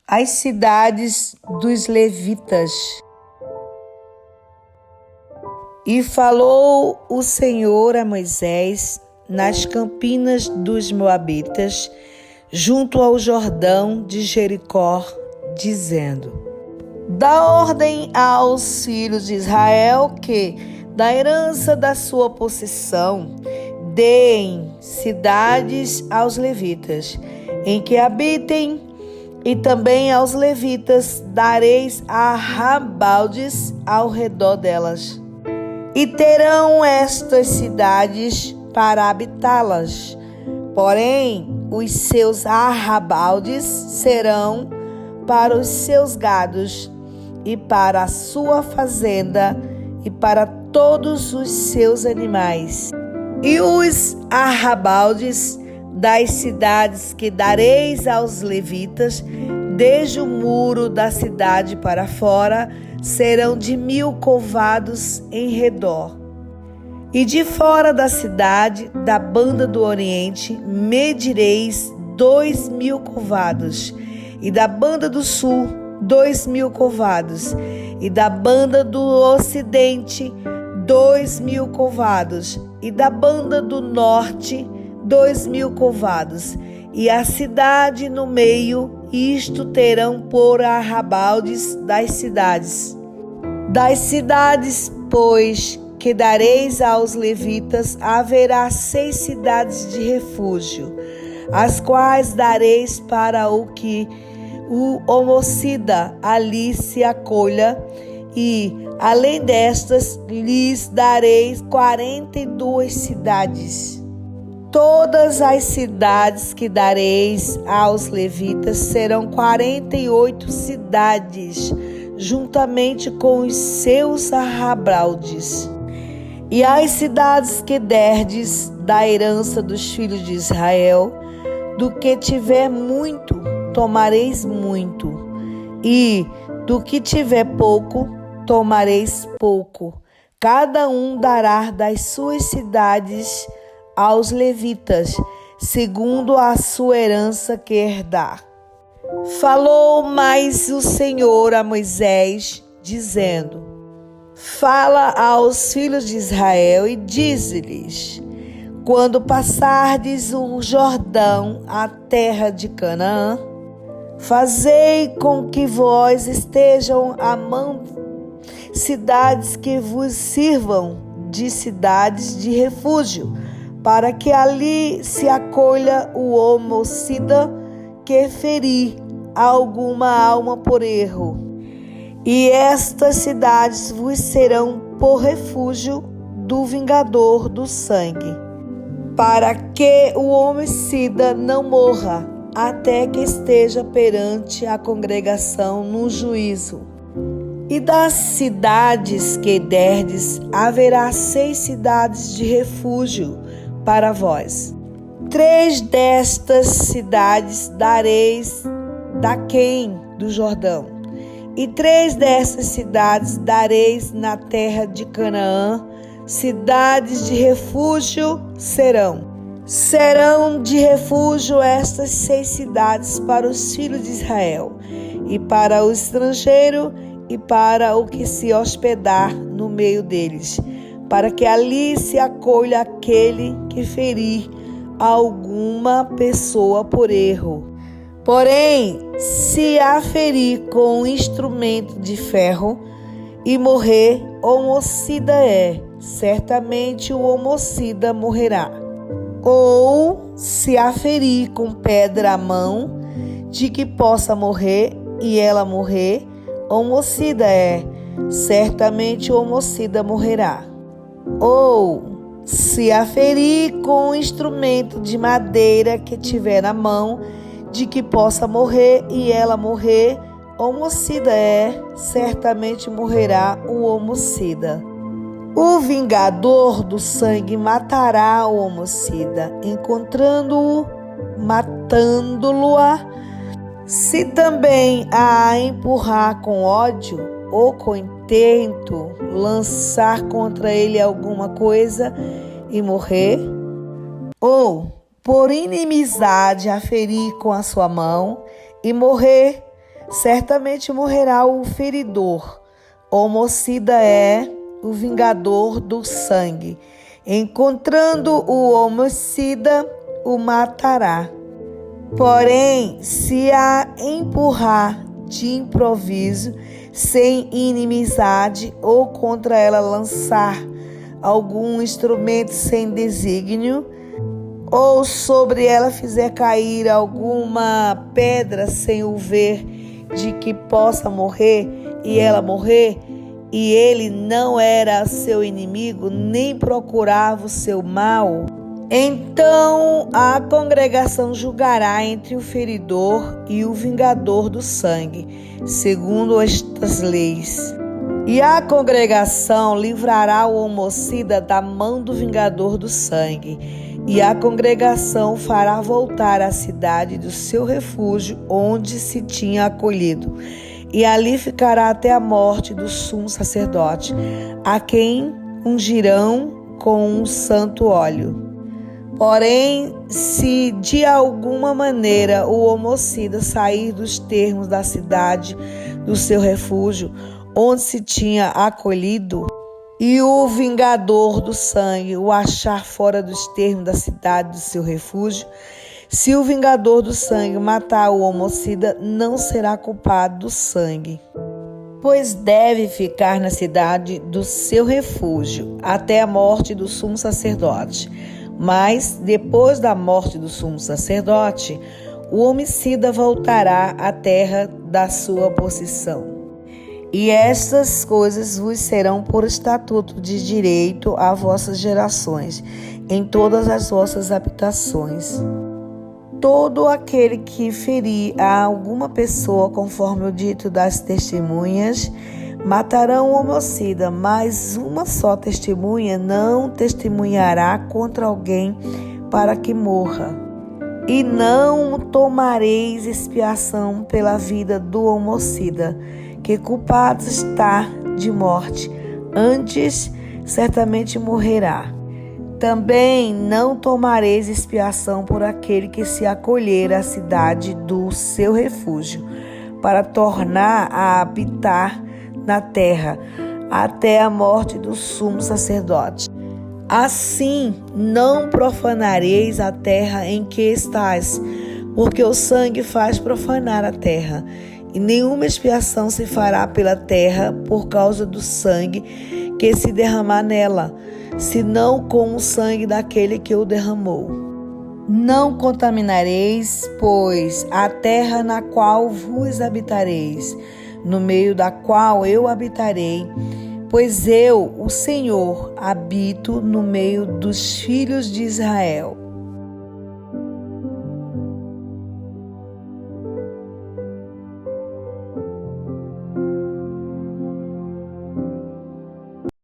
as cidades dos levitas. E falou o Senhor a Moisés nas campinas dos Moabitas, junto ao Jordão de Jericó, dizendo: Dá ordem aos filhos de Israel que, da herança da sua possessão, deem cidades aos levitas, em que habitem, e também aos levitas dareis arrabaldes ao redor delas. E terão estas cidades para habitá-las, porém os seus arrabaldes serão para os seus gados, e para a sua fazenda, e para todos os seus animais. E os arrabaldes das cidades que dareis aos levitas, desde o muro da cidade para fora, serão de 1000 covados em redor. E de fora da cidade, da banda do oriente, medireis 2000 covados, e da banda do sul, 2000 covados, e da banda do ocidente, 2000 covados, e da banda do norte, 2000 covados, e a cidade no meio. Isto terão por arrabaldes das cidades. Das cidades, pois, que dareis aos levitas, haverá 6 cidades de refúgio, as quais dareis para o que o homicida ali se acolha, e, além destas, lhes dareis 42 cidades. Todas as cidades que dareis aos levitas serão 48 cidades, juntamente com os seus arrabaldes. E as cidades que derdes da herança dos filhos de Israel, do que tiver muito, tomareis muito, e do que tiver pouco, tomareis pouco. Cada um dará das suas cidades aos levitas, segundo a sua herança que herdar. Falou mais o Senhor a Moisés, dizendo: Fala aos filhos de Israel e dize-lhes: Quando passardes o Jordão, a terra de Canaã, fazei com que vós estejam à mão cidades que vos sirvam de cidades de refúgio, para que ali se acolha o homicida que ferir alguma alma por erro. E estas cidades vos serão por refúgio do vingador do sangue, para que o homicida não morra, até que esteja perante a congregação no juízo. E das cidades que derdes, haverá 6 cidades de refúgio para vós. 3 destas cidades dareis daquém do Jordão, e 3 dessas cidades dareis na terra de Canaã. Cidades de refúgio serão de refúgio estas 6 cidades para os filhos de Israel, e para o estrangeiro, e para o que se hospedar no meio deles, para que ali se acolha aquele que ferir alguma pessoa por erro. Porém, se a ferir com um instrumento de ferro e morrer, homicida é, certamente o homicida morrerá. Ou se a ferir com pedra à mão, de que possa morrer, e ela morrer, homicida é, certamente o homicida morrerá. Ou se a ferir com um instrumento de madeira que tiver na mão, de que possa morrer, e ela morrer, homicida é, certamente morrerá o homicida. O vingador do sangue matará o homicida, encontrando-o, matando-lo-á. Se também a empurrar com ódio ou com intento lançar contra ele alguma coisa e morrer, ou por inimizade a ferir com a sua mão e morrer, certamente morrerá o feridor. O homicida é o vingador do sangue. Encontrando o homicida, o matará. Porém, se a empurrar de improviso, sem inimizade, ou contra ela lançar algum instrumento sem desígnio, ou sobre ela fizer cair alguma pedra sem o ver de que possa morrer, e ela morrer, e ele não era seu inimigo, nem procurava o seu mal, então a congregação julgará entre o feridor e o vingador do sangue, segundo estas leis. E a congregação livrará o homicida da mão do vingador do sangue, e a congregação fará voltar à cidade do seu refúgio, onde se tinha acolhido, e ali ficará até a morte do sumo sacerdote, a quem ungirão com um santo óleo. Porém, se de alguma maneira o homicida sair dos termos da cidade do seu refúgio, onde se tinha acolhido, e o vingador do sangue o achar fora dos termos da cidade do seu refúgio, se o vingador do sangue matar o homicida, não será culpado do sangue, pois deve ficar na cidade do seu refúgio até a morte do sumo sacerdote. Mas, depois da morte do sumo sacerdote, o homicida voltará à terra da sua possessão. E estas coisas vos serão por estatuto de direito a vossas gerações, em todas as vossas habitações. Todo aquele que ferir a alguma pessoa, conforme o dito das testemunhas, matarão o homicida, mas uma só testemunha não testemunhará contra alguém para que morra. E não tomareis expiação pela vida do homicida, que culpado está de morte, antes certamente morrerá. Também não tomareis expiação por aquele que se acolher à cidade do seu refúgio, para tornar a habitar na terra, até a morte do sumo sacerdote. Assim, não profanareis a terra em que estais, porque o sangue faz profanar a terra, e nenhuma expiação se fará pela terra por causa do sangue que se derramar nela, senão com o sangue daquele que o derramou. Não contaminareis, pois, a terra na qual vos habitareis, no meio da qual eu habitarei, pois eu, o Senhor, habito no meio dos filhos de Israel.